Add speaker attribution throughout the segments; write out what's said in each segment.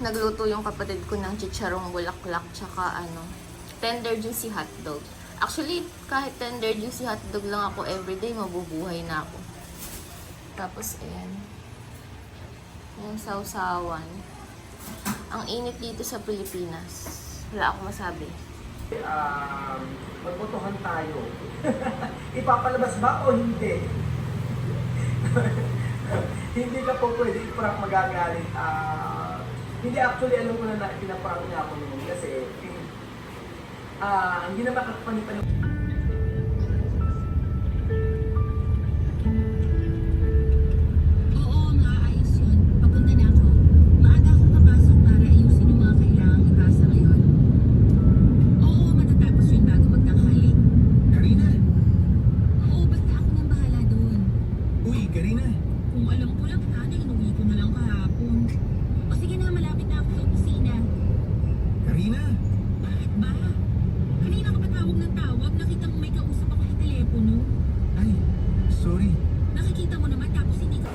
Speaker 1: Nagluto yung kapatid ko ng chicharong bulaklak tsaka tender juicy hotdog. Actually, kahit tender juicy hotdog lang ako everyday, mabubuhay na ako. Tapos, ayan. Yung sausawan. Ang init dito sa Pilipinas. Wala akong masabi.
Speaker 2: Magbotohan tayo. Ipapalabas ba o hindi? Hindi ka po pwede i-prank magagalit. Hindi actually alam ko na pinaprank niya ako noon kasi hindi na makakapanipan.
Speaker 3: Oo, maayos yun. Papunta na ako. Maaga akong papasok para ayusin yung mga kailangang ipasa ngayon. Oo, matatapos yun bago magtanghali.
Speaker 2: Karina!
Speaker 3: Oo, basta ako nang bahala doon.
Speaker 2: Uy, Karina!
Speaker 3: Kung alam ko lang sana, inuwi ko na lang kahapon. O sige na, malapit na ako sa opisina.
Speaker 2: Karina!
Speaker 3: Bakit ba? Kanina ka pa tawag ng tawag, nakita mo may kausap ako sa telepono.
Speaker 2: Ay, sorry.
Speaker 3: Nakikita mo naman tapos hindi ka...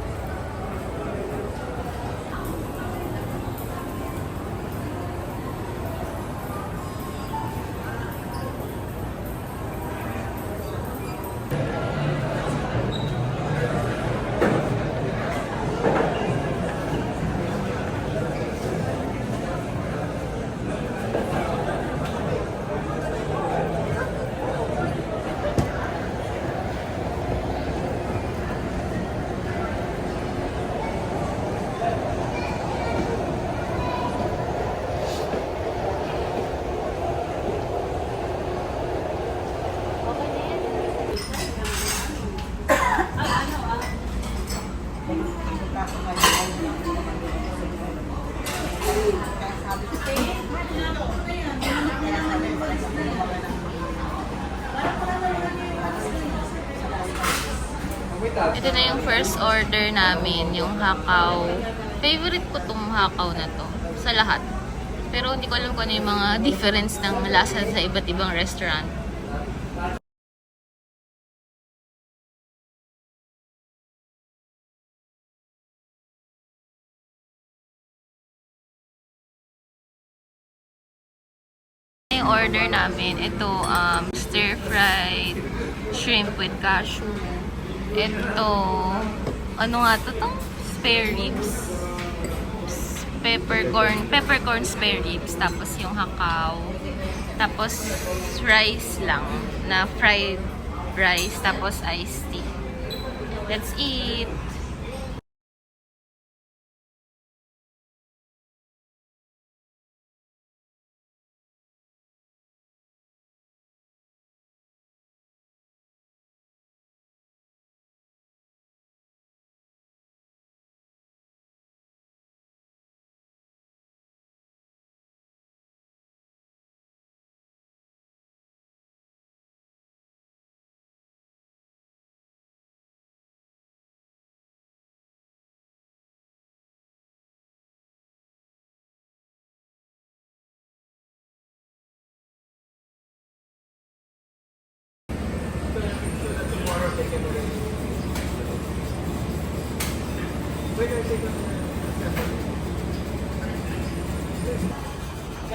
Speaker 1: Ito na yung first order namin, yung hakaw. Favorite ko tong hakaw na to sa lahat. Pero hindi ko alam kung ano yung mga difference ng lasa sa iba't ibang restaurant. Yung order namin, ito stir-fried shrimp with cashew. Ito, ano nga to tong? Spare ribs. Peppercorn spare ribs. Tapos yung hakaw. Tapos rice lang na fried rice. Tapos iced tea. Let's eat!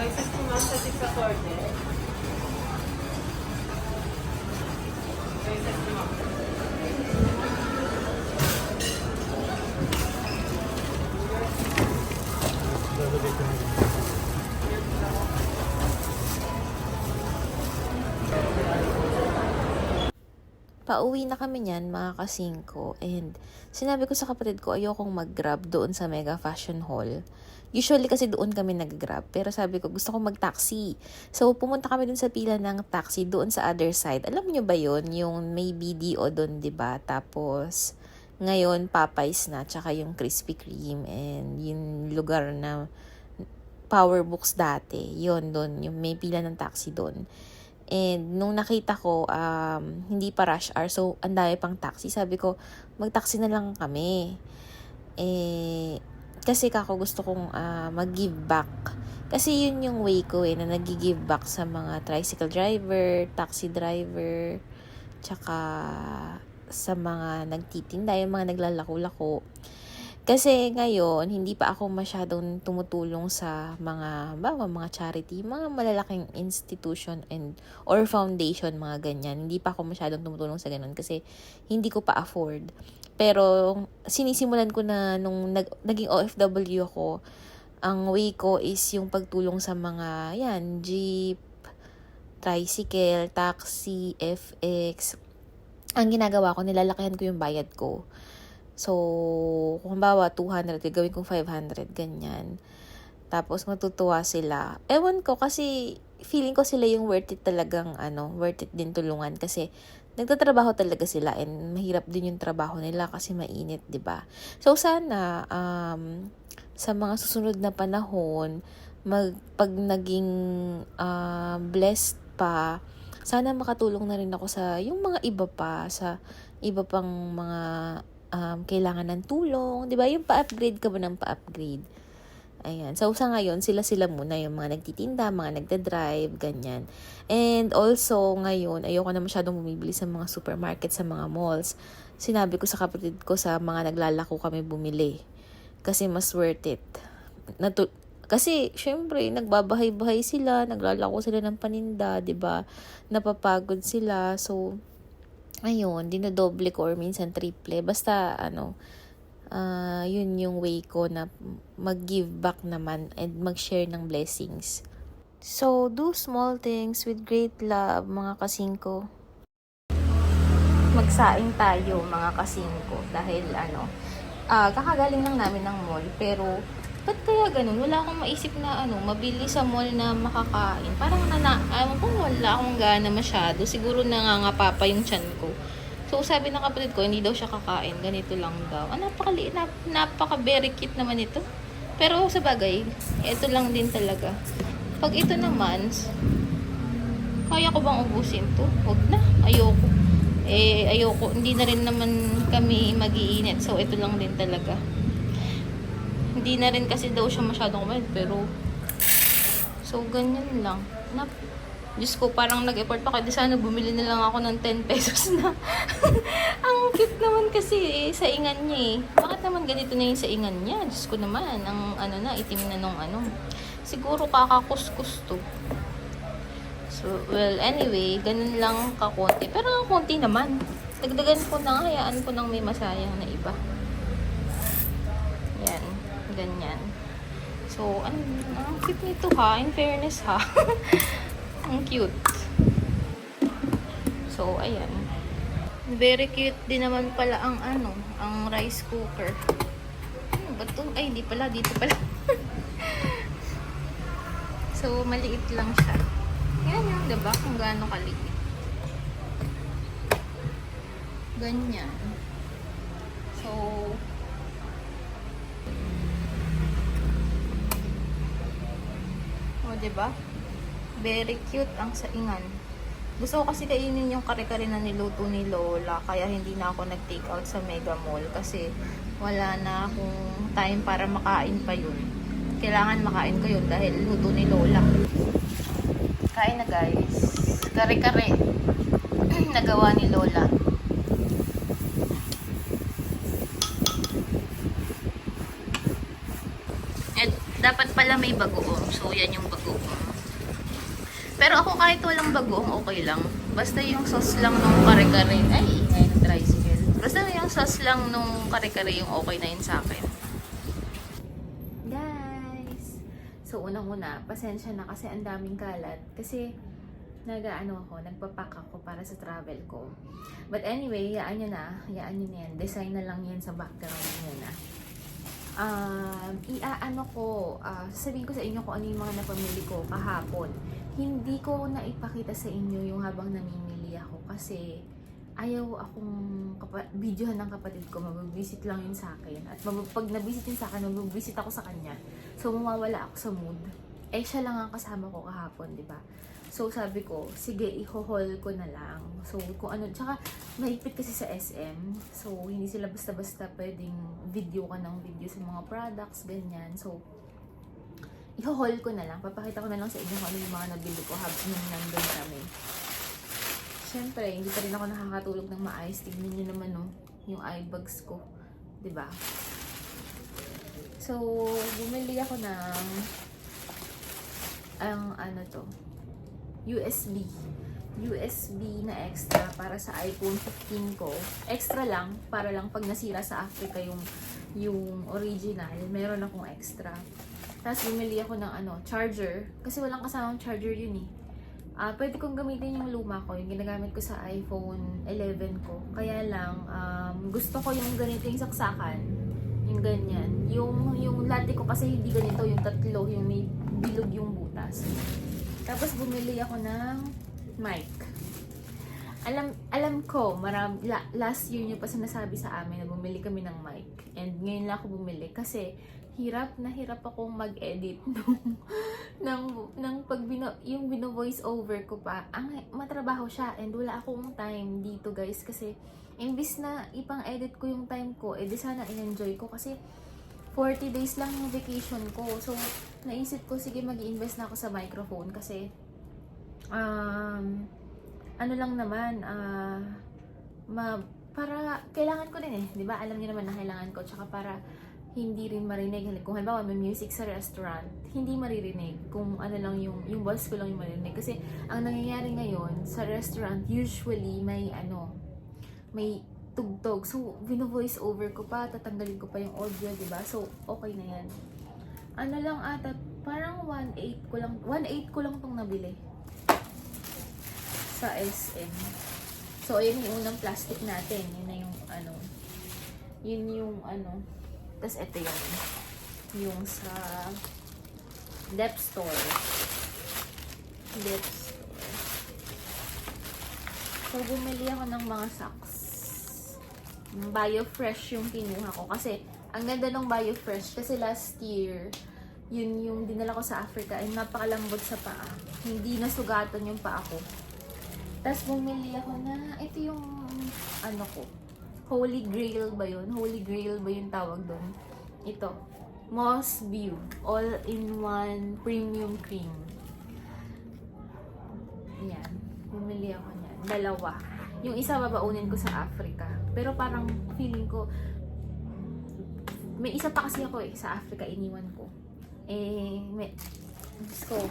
Speaker 4: Guys, it's too much at 6 o'clock. Guys, it's too much.
Speaker 1: Pauwi na kami niyan, mga kasingko. And sinabi ko sa kapatid ko, ayokong mag-grab doon sa Mega Fashion Hall. Usually kasi doon kami nag-grab. Pero sabi ko, gusto kong mag-taxi. So, pumunta kami doon sa pila ng taxi doon sa other side. Alam nyo ba yon yung may BDO doon, diba? Tapos, ngayon, Popeyes na, tsaka yung Krispy Kreme. And yung lugar na Power Books dati. Yon doon, yung may pila ng taxi doon. And nung nakita ko, hindi pa rush hour. So, ang dami pang taxi. Sabi ko, mag-taxi na lang kami. Kasi kako gusto kong mag-give back. Kasi yun yung way ko na nag-give back sa mga tricycle driver, taxi driver, tsaka sa mga nagtitinda, yung mga naglalako-lako. Kasi ngayon, hindi pa ako masyadong tumutulong sa mga charity, mga malalaking institution or foundation, mga ganyan. Hindi pa ako masyadong tumutulong sa ganun kasi hindi ko pa afford. Pero sinisimulan ko na nung naging OFW ako, ang way ko is yung pagtulong sa mga jeep, tricycle, taxi, FX. Ang ginagawa ko, nilalakihan ko yung bayad ko. So, kung halimbawa 200, gagawin kong 500, ganyan. Tapos matutuwa sila. Ewan ko kasi feeling ko sila yung worth it talagang worth it din tulungan kasi nagtatrabaho talaga sila and mahirap din yung trabaho nila kasi mainit, 'di ba? So sana sa mga susunod na panahon, pag naging blessed pa, sana makatulong na rin ako sa yung mga iba pa, sa iba pang mga kailangan ng tulong, 'di ba? Yung pa-upgrade ka ba ng pa-upgrade? Ayan. So, sa ngayon, sila muna yung mga nagtitinda, mga nagda-drive, ganyan. And also, ngayon, ayoko na masyadong bumibili sa mga supermarket, sa mga malls. Sinabi ko sa kapatid ko, sa mga naglalako kami bumili. Kasi mas worth it. Kasi, syempre, nagbabahay-bahay sila, naglalako sila ng paninda, 'di ba? Napapagod sila. So, ayun, dinodoble ko or minsan triple. Basta, yun yung way ko na mag-give back naman and mag-share ng blessings. So, do small things with great love, mga kasingko. Magsaing tayo, mga kasingko, dahil kakagaling lang namin ng mall, pero ba't kaya ganun? Wala akong maisip na mabili sa mall na makakain. Parang wala akong gana masyado. Siguro nangangapa pa yung tiyan ko. So, sabi ng kapatid ko, hindi daw siya kakain. Ganito lang daw. Napakaliit, napaka-very cute naman ito. Pero sa bagay, ito lang din talaga. Pag ito naman, kaya ko bang ubusin to? Huwag na. Ayoko. Ayoko. Hindi na rin naman kami mag-iinit. So, ito lang din talaga. Hindi na rin kasi daw siya masyadong kumain. Pero, so, ganyan lang. Diyos ko, parang nag-effort pa. Kaya sana bumili na lang ako ng 10 pesos na. Ang cute naman kasi saingan niya eh. Bakit naman ganito na yung saingan niya? Diyos ko naman, ang itim na nung Siguro kakakuskus to. So, well, anyway, ganun lang kakonti. Pero ang konti naman. Dagdagan ko na, hayaan ko nang may masayang na iba. Yan, ganyan. So, ang cute nito ha, in fairness ha. Ang cute. So, ayan. Very cute din naman pala ang ang rice cooker. Ano ba to? Ay, hindi pala. Dito pala. So, maliit lang siya. Yan yung, diba? Kung gaano kaliit. Ganyan. So, diba? Very cute ang saingan. Gusto ko kasi kainin yung kare-kare na niluto ni Lola, kaya hindi na ako nag-take out sa Mega Mall kasi wala na akong time para makain pa yun. Kailangan makain ko yun dahil luto ni Lola. Kain na guys. Kare-kare. Nagawa ni Lola. At dapat pala may bagoong. So yan yung bagoong. Pero ako kahit walang bagoong, okay lang. Basta yung sauce lang nung kare-kare. Ay, ngayon tricycle. Basta yung sauce lang nung kare-kare yung okay na yun sa akin. Guys! So, unang-una, pasensya na kasi ang daming kalat. Kasi, nagpapack ako para sa travel ko. But anyway, hayaan nyo na yan. Design na lang yan sa background nyo na. Sasabihin ko sa inyo kung ano yung mga napamili ko kahapon. Hindi ko naipakita sa inyo yung habang namimili ako kasi ayaw akong videohan ng kapatid ko. Mag-visit lang yun sa akin. At pag na-visit yun sa akin, mag-visit ako sa kanya. So, mawawala ako sa mood. Siya lang ang kasama ko kahapon, di ba? So, sabi ko, sige, i-haul ko na lang. So, kung ano, tsaka, mahigpit kasi sa SM. So, hindi sila basta-basta pwedeng video ka ng video sa mga products, ganyan. So, i-haul ko na lang. Papakita ko na lang sa inyo kung ano yung mga nabili ko habang nandun kami. Siyempre, hindi pa rin ako nakakatulog ng maayos. Tignan nyo naman, no, yung eye bags ko. Diba? So, bumili ako ng USB na extra para sa iPhone 15 ko. Extra lang, para lang pag nasira sa Africa yung original, meron akong extra. Tapos bumili ako ng charger, kasi walang kasamang charger yun eh. Pwede kong gamitin yung luma ko, yung ginagamit ko sa iPhone 11 ko. Kaya lang, gusto ko yung ganito yung saksakan, yung ganyan. Yung latte ko kasi hindi ganito, yung tatlo, yung may bilog yung butas. Tapos bumili ako ng mic. Alam ko, last year nyo pa sinasabi sa amin na bumili kami ng mic. And ngayon lang ako bumili kasi hirap akong mag-edit yung bino-voice over ko pa. Matrabaho siya and wala akong time dito guys kasi imbis na ipang-edit ko yung time ko, di sana in-enjoy ko kasi 40 days lang yung vacation ko. So, naisip ko, sige mag-i-invest na ako sa microphone kasi lang naman, para kailangan ko din di ba? Alam niyo naman na kailangan ko, tsaka para hindi rin marinig. Kung halimbawa may music sa restaurant, hindi maririnig. Kung lang yung boss ko lang yung marinig. Kasi ang nangyayari ngayon sa restaurant, usually may tugtog. So, voice over ko pa, tatanggalin ko pa yung audio, di ba? So, okay na yan. Parang 1.8 ko lang tong nabili sa SM. So, ayun yung unang plastic natin. Yun na yung yun yung tas ito yung sa Dep Store. So, bumili ako ng mga socks. BioFresh yung kinuha ko. Kasi, ang ganda ng BioFresh. Kasi last year, yun yung dinala ko sa Africa. Ay, napakalambot sa paa. Hindi nasugatan yung paa ko. Tapos, bumili ako na, ito yung, ko. Holy Grail ba yun? Holy Grail ba yung tawag doon? Ito. Moss View. All-in-one premium cream. Ayan. Bumili ako niyan. Dalawa. Yung isa babaunin ko sa Africa. Pero parang feeling ko, may isa pa kasi ako sa Africa, iniwan ko. Diyos ko,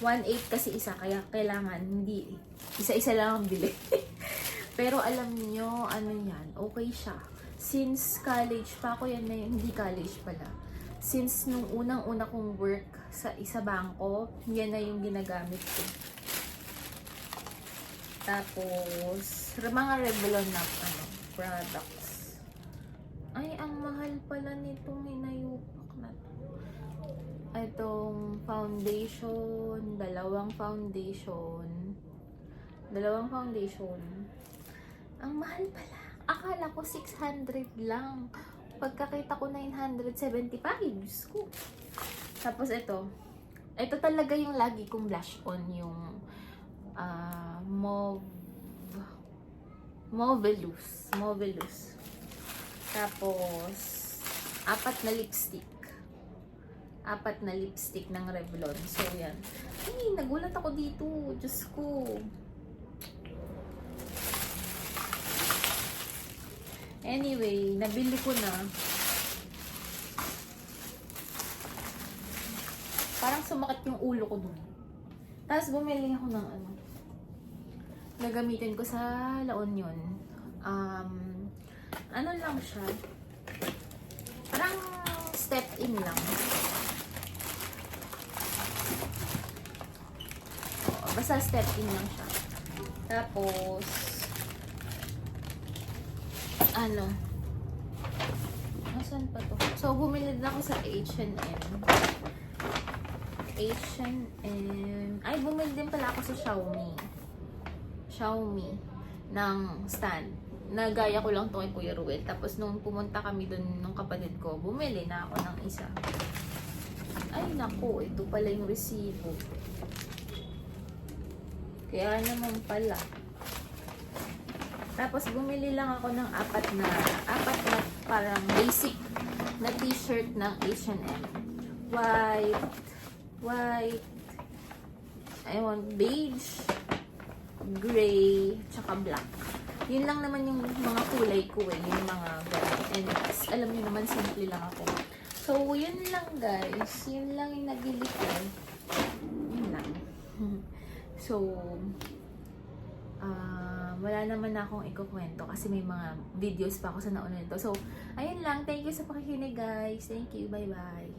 Speaker 1: 1.8 kasi isa, kaya kailangan, hindi, isa-isa lang ang bili. Pero alam niyo, yan, okay siya. Since college pa ako yan, hindi college pala. Since nung unang-una kong work sa isa bangko, yan na yung ginagamit ko. Tapos, mga Revlon na products. Ay, ang mahal pala nitong hinayupak na to. Itong foundation, dalawang foundation. Ang mahal pala. Akala ko 600 lang. Pagkakita ko 975. Diyos ko. Tapos ito. Ito talaga yung lagi kong blush on. Yung Mauvelous. Tapos, 4 na lipstick ng Revlon. So, yan. Ay, nagulat ako dito. Diyos ko. Anyway, nabili ko na. Parang sumakit yung ulo ko dun. Tapos bumili ako ng gagamitin ko sa La Union. Lang siya. Parang step in lang. Basta step in lang siya. Tapos, Nasaan pa to? So, bumili din ako sa H&M. Ay, bumili din pala ako sa Xiaomi ng stand. Nagaya ko lang to kay Kuya Ruel. Tapos, nung pumunta kami dun ng kapatid ko, bumili na ako ng isa. Ay, naku. Ito pala yung resibo. Kaya naman pala. Tapos, bumili lang ako ng apat na parang basic na t-shirt ng H&M. White, beige, gray, tsaka black. Yun lang naman yung mga kulay ko yung mga gano'n. And alam niyo naman, simple lang ako. So, yun lang guys. Yun lang yung nagilipay. Yun lang. So, wala naman akong ikukwento kasi may mga videos pa ako sa nauna nito. So, ayun lang. Thank you sa pakikinig guys. Thank you. Bye-bye.